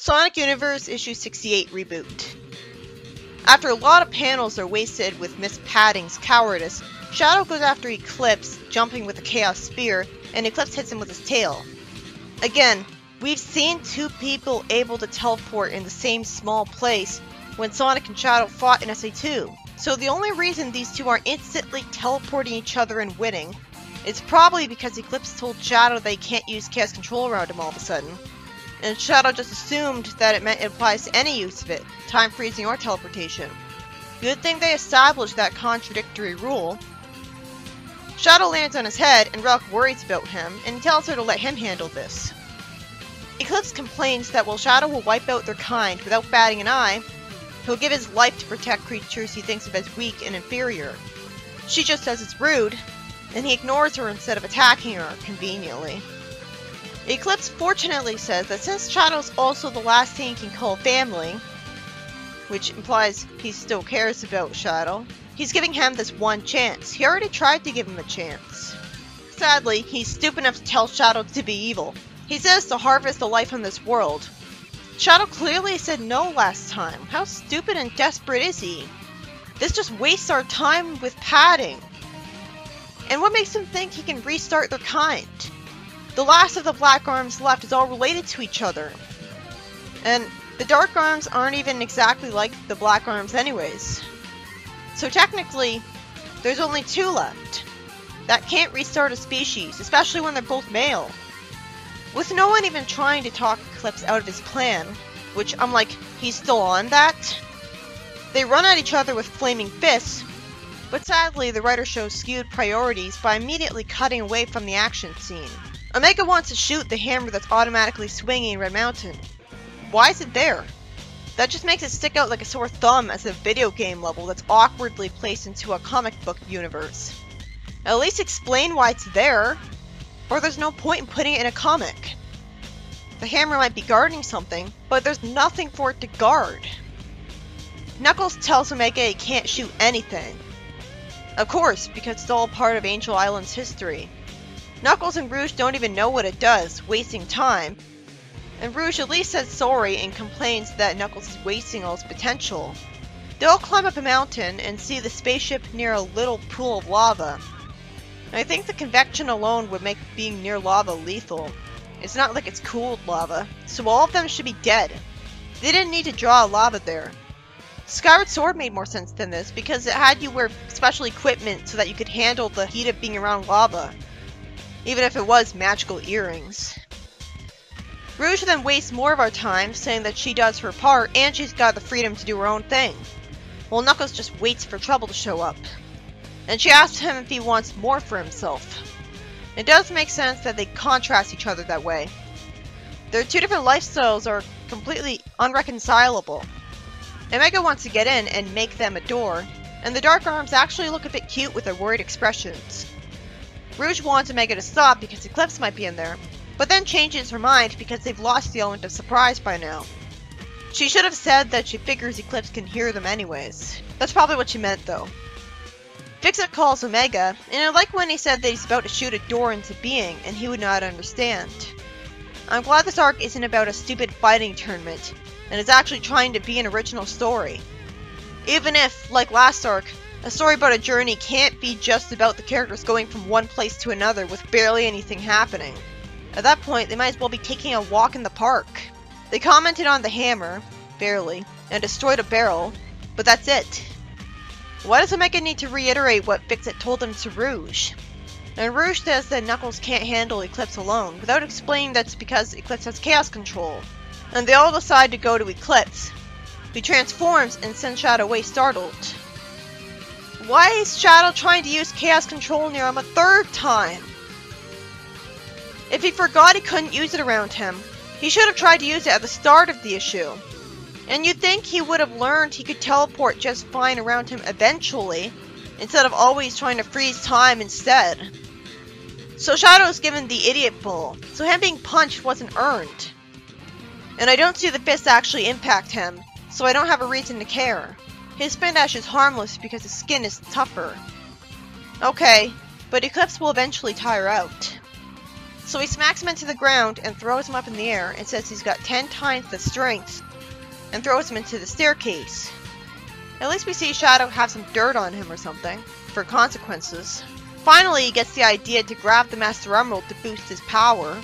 Sonic Universe Issue 68 Reboot. After a lot of panels are wasted with Miss Padding's cowardice, Shadow goes after Eclipse, jumping with a Chaos Spear, and Eclipse hits him with his tail. Again, we've seen two people able to teleport in the same small place when Sonic and Shadow fought in SA2. So the only reason these two are instantly teleporting each other and winning is probably because Eclipse told Shadow they can't use Chaos Control around him all of a sudden. And Shadow just assumed that it applies to any use of it, time freezing or teleportation. Good thing they established that contradictory rule. Shadow lands on his head, and Relic worries about him, and he tells her to let him handle this. Eclipse complains that while Shadow will wipe out their kind without batting an eye, he'll give his life to protect creatures he thinks of as weak and inferior. She just says it's rude, and he ignores her instead of attacking her, conveniently. Eclipse fortunately says that since Shadow's also the last thing he can call family, which implies he still cares about Shadow, he's giving him this one chance. He already tried to give him a chance. Sadly, he's stupid enough to tell Shadow to be evil. He says to harvest the life on this world. Shadow clearly said no last time. How stupid and desperate is he? This just wastes our time with Padding. And what makes him think he can restart their kind? The last of the Black Arms left is all related to each other. And the Dark Arms aren't even exactly like the Black Arms anyways. So technically, there's only two left. That can't restart a species, especially when they're both male. With no one even trying to talk Eclipse out of his plan, which I'm like, he's still on that? They run at each other with flaming fists, but sadly the writer shows skewed priorities by immediately cutting away from the action scene. Omega wants to shoot the hammer that's automatically swinging in Red Mountain. Why is it there? That just makes it stick out like a sore thumb as a video game level that's awkwardly placed into a comic book universe. At least explain why it's there, or there's no point in putting it in a comic. The hammer might be guarding something, but there's nothing for it to guard. Knuckles tells Omega he can't shoot anything. Of course, because it's all part of Angel Island's history. Knuckles and Rouge don't even know what it does, wasting time. And Rouge at least says sorry and complains that Knuckles is wasting all his potential. They all climb up a mountain and see the spaceship near a little pool of lava. I think the convection alone would make being near lava lethal. It's not like it's cooled lava, so all of them should be dead. They didn't need to draw lava there. Skyward Sword made more sense than this because it had you wear special equipment so that you could handle the heat of being around lava, even if it was magical earrings. Rouge then wastes more of our time saying that she does her part and she's got the freedom to do her own thing, while Knuckles just waits for trouble to show up. And she asks him if he wants more for himself. It does make sense that they contrast each other that way. Their two different lifestyles are completely unreconcilable. Omega wants to get in and make them a door, and the Dark Arms actually look a bit cute with their worried expressions. Rouge wants Omega to stop because Eclipse might be in there, but then changes her mind because they've lost the element of surprise by now. She should have said that she figures Eclipse can hear them anyways. That's probably what she meant though. Fix-It calls Omega, and I like when he said that he's about to shoot a door into being and he would not understand. I'm glad this arc isn't about a stupid fighting tournament, and is actually trying to be an original story. Even if, like last arc, a story about a journey can't be just about the characters going from one place to another with barely anything happening. At that point, they might as well be taking a walk in the park. They commented on the hammer, barely, and destroyed a barrel, but that's it. Why does Omega need to reiterate what Fix-It told them to Rouge? And Rouge says that Knuckles can't handle Eclipse alone, without explaining that's because Eclipse has Chaos Control. And they all decide to go to Eclipse. He transforms and sends Shadow away startled. Why is Shadow trying to use Chaos Control near him a third time? If he forgot he couldn't use it around him, he should have tried to use it at the start of the issue. And you'd think he would have learned he could teleport just fine around him eventually, instead of always trying to freeze time instead. So Shadow's given the idiot bull, so him being punched wasn't earned. And I don't see the fist actually impact him, so I don't have a reason to care. His spin dash is harmless because his skin is tougher. Okay, but Eclipse will eventually tire out. So he smacks him into the ground and throws him up in the air and says he's got 10 times the strength and throws him into the staircase. At least we see Shadow have some dirt on him or something, for consequences. Finally, he gets the idea to grab the Master Emerald to boost his power,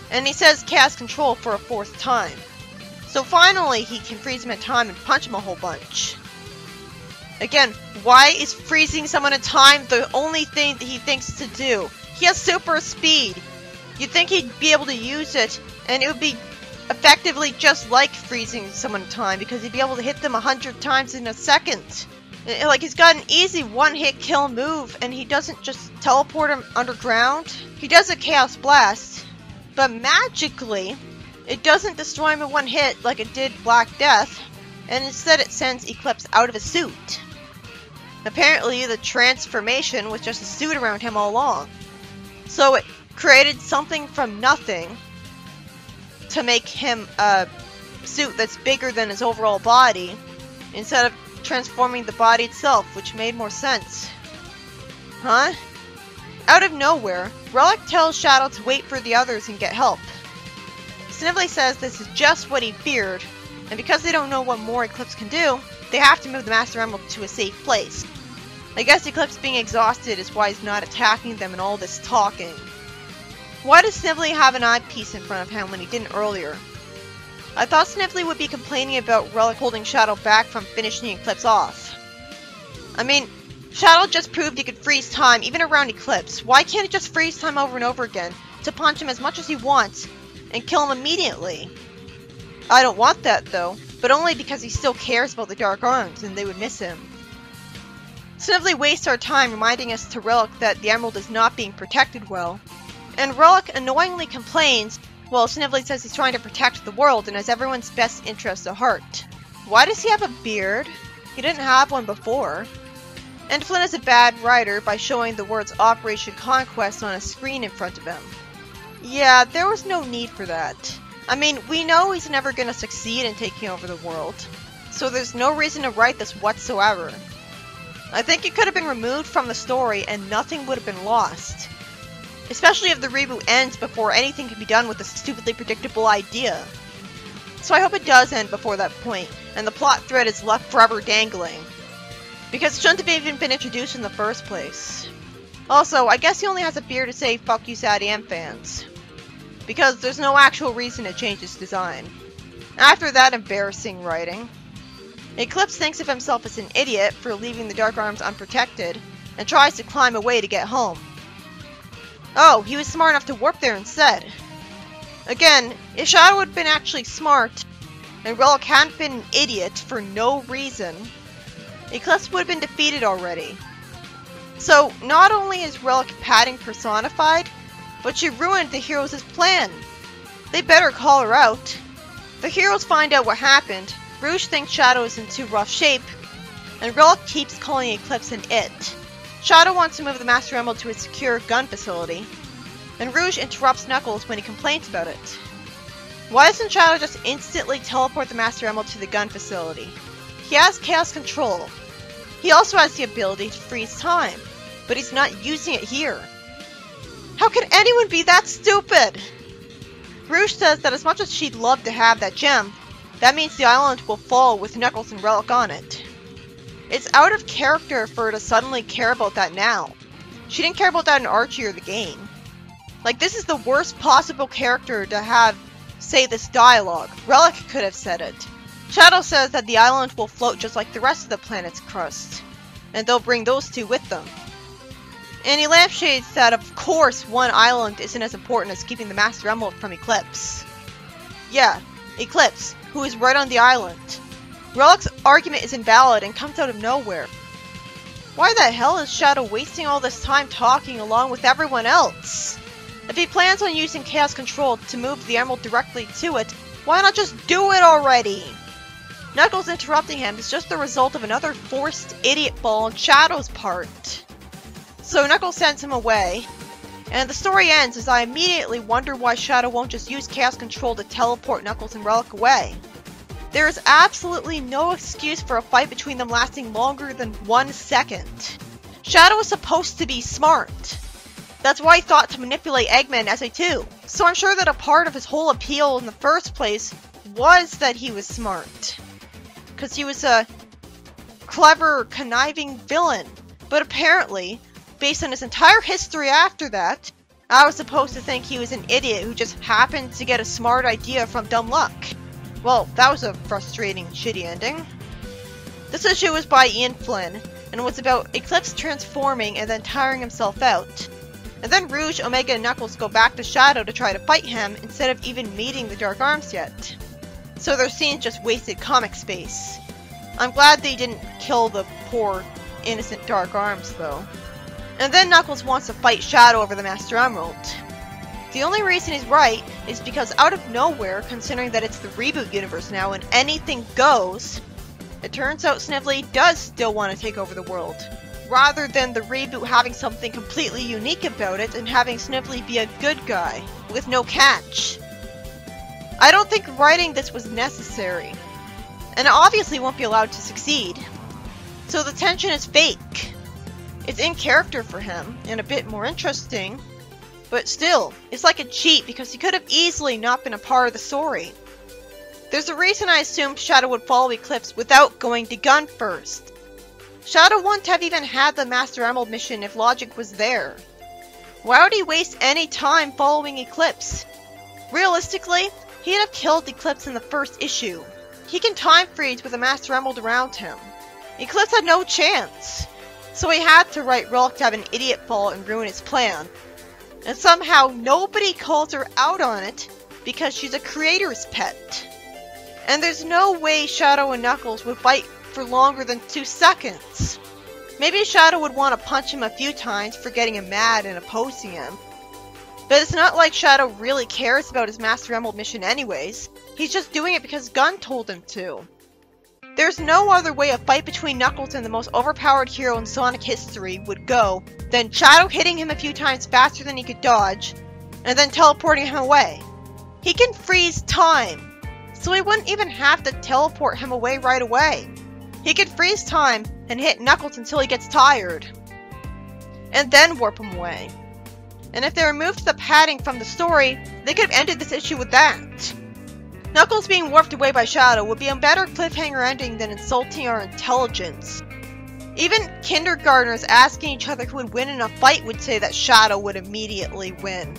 and he says Chaos Control for a 4th time. So finally, he can freeze him in time and punch him a whole bunch. Again, why is freezing someone in time the only thing that he thinks to do? He has super speed. You'd think he'd be able to use it, and it would be effectively just like freezing someone in time, because he'd be able to hit them 100 times in a second. Like, he's got an easy one-hit kill move, and he doesn't just teleport him underground. He does a Chaos Blast, but magically, it doesn't destroy him in one hit like it did Black Death, and instead it sends Eclipse out of his suit. Apparently, the transformation was just a suit around him all along. So it created something from nothing to make him a suit that's bigger than his overall body, instead of transforming the body itself, which made more sense. Huh? Out of nowhere, Relic tells Shadow to wait for the others and get help. Snively says this is just what he feared, and because they don't know what more Eclipse can do, they have to move the Master Emerald to a safe place. I guess Eclipse being exhausted is why he's not attacking them and all this talking. Why does Snively have an eyepiece in front of him when he didn't earlier? I thought Snively would be complaining about Relic holding Shadow back from finishing Eclipse off. I mean, Shadow just proved he could freeze time even around Eclipse. Why can't he just freeze time over and over again to punch him as much as he wants and kill him immediately? I don't want that though, but only because he still cares about the Dark Arms and they would miss him. Snively wastes our time reminding us to Relic that the Emerald is not being protected well, and Relic annoyingly complains while Snively says he's trying to protect the world and has everyone's best interests at heart. Why does he have a beard? He didn't have one before. And Flynn is a bad writer by showing the words Operation Conquest on a screen in front of him. Yeah, there was no need for that. I mean, we know he's never going to succeed in taking over the world, so there's no reason to write this whatsoever. I think it could have been removed from the story and nothing would have been lost. Especially if the reboot ends before anything can be done with this stupidly predictable idea. So I hope it does end before that point, and the plot thread is left forever dangling. Because it shouldn't have even been introduced in the first place. Also, I guess he only has a beard to say fuck you Sad AM fans. Because there's no actual reason to change his design. After that embarrassing writing, Eclipse thinks of himself as an idiot for leaving the Dark Arms unprotected, and tries to climb away to get home. Oh, he was smart enough to warp there instead. Again, if Shadow had been actually smart, and Relic hadn't been an idiot for no reason, Eclipse would have been defeated already. So, not only is Relic padding personified, but she ruined the heroes' plan. They better call her out. The heroes find out what happened, Rouge thinks Shadow is in too rough shape, and Relic keeps calling Eclipse an it. Shadow wants to move the Master Emerald to a secure gun facility, and Rouge interrupts Knuckles when he complains about it. Why doesn't Shadow just instantly teleport the Master Emerald to the gun facility? He has Chaos Control. He also has the ability to freeze time, but he's not using it here. How can anyone be that stupid? Rouge says that as much as she'd love to have that gem, that means the island will fall with Knuckles and Relic on it. It's out of character for her to suddenly care about that now. She didn't care about that in Archie or the game. Like, this is the worst possible character to have say this dialogue. Relic could have said it. Shadow says that the island will float just like the rest of the planet's crust, and they'll bring those two with them. And he lampshades that of course one island isn't as important as keeping the Master Emerald from Eclipse. Yeah, Eclipse, who is right on the island. Relic's argument is invalid and comes out of nowhere. Why the hell is Shadow wasting all this time talking along with everyone else? If he plans on using Chaos Control to move the Emerald directly to it, why not just do it already? Knuckles interrupting him is just the result of another forced idiot ball on Shadow's part. So Knuckles sends him away, and the story ends as I immediately wonder why Shadow won't just use Chaos Control to teleport Knuckles and Relic away. There is absolutely no excuse for a fight between them lasting longer than 1 second. Shadow is supposed to be smart. That's why he thought to manipulate Eggman as a two. So I'm sure that a part of his whole appeal in the first place was that he was smart. Because he was a clever, conniving villain. But apparently, based on his entire history after that, I was supposed to think he was an idiot who just happened to get a smart idea from dumb luck. Well, that was a frustrating, shitty ending. This issue was by Ian Flynn, and was about Eclipse transforming and then tiring himself out. And then Rouge, Omega, and Knuckles go back to Shadow to try to fight him instead of even meeting the Dark Arms yet. So their scenes just wasted comic space. I'm glad they didn't kill the poor, innocent Dark Arms though. And then Knuckles wants to fight Shadow over the Master Emerald. The only reason he's right is because out of nowhere, considering that it's the Reboot universe now and anything goes, it turns out Snively does still want to take over the world. Rather than the Reboot having something completely unique about it and having Snively be a good guy, with no catch. I don't think writing this was necessary, and it obviously won't be allowed to succeed. So the tension is fake. It's in character for him, and a bit more interesting, but still, it's like a cheat because he could have easily not been a part of the story. There's a reason I assumed Shadow would follow Eclipse without going to Gun first. Shadow wouldn't have even had the Master Emerald mission if logic was there. Why would he waste any time following Eclipse? Realistically, he'd have killed Eclipse in the first issue. He can time freeze with a Master Emerald around him. Eclipse had no chance, so he had to write Relic to have an idiot fall and ruin his plan. And somehow nobody calls her out on it because she's a creator's pet. And there's no way Shadow and Knuckles would fight for longer than 2 seconds. Maybe Shadow would want to punch him a few times for getting him mad and opposing him. But it's not like Shadow really cares about his Master Emerald mission anyways. He's just doing it because Gun told him to. There's no other way a fight between Knuckles and the most overpowered hero in Sonic history would go than Shadow hitting him a few times faster than he could dodge, and then teleporting him away. He can freeze time, so he wouldn't even have to teleport him away right away. He could freeze time and hit Knuckles until he gets tired, and then warp him away. And if they removed the padding from the story, they could have ended this issue with that. Knuckles being warped away by Shadow would be a better cliffhanger ending than insulting our intelligence. Even kindergartners asking each other who would win in a fight would say that Shadow would immediately win.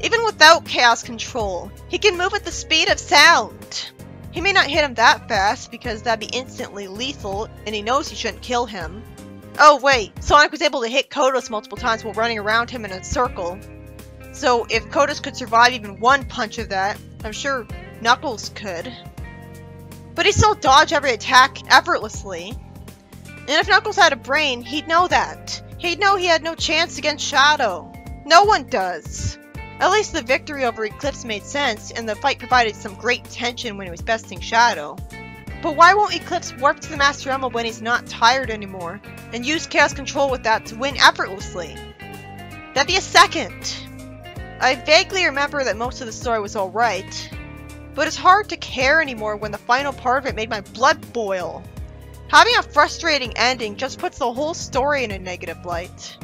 Even without Chaos Control, he can move at the speed of sound. He may not hit him that fast because that'd be instantly lethal and he knows he shouldn't kill him. Oh wait, Sonic was able to hit Kodos multiple times while running around him in a circle. So if Kodos could survive even one punch of that, I'm sure Knuckles could. But he still dodged every attack effortlessly. And if Knuckles had a brain, he'd know that. He'd know he had no chance against Shadow. No one does. At least the victory over Eclipse made sense, and the fight provided some great tension when he was besting Shadow. But why won't Eclipse warp to the Master Emerald when he's not tired anymore, and use Chaos Control with that to win effortlessly? That'd be a second. I vaguely remember that most of the story was alright, but it's hard to care anymore when the final part of it made my blood boil. Having a frustrating ending just puts the whole story in a negative light.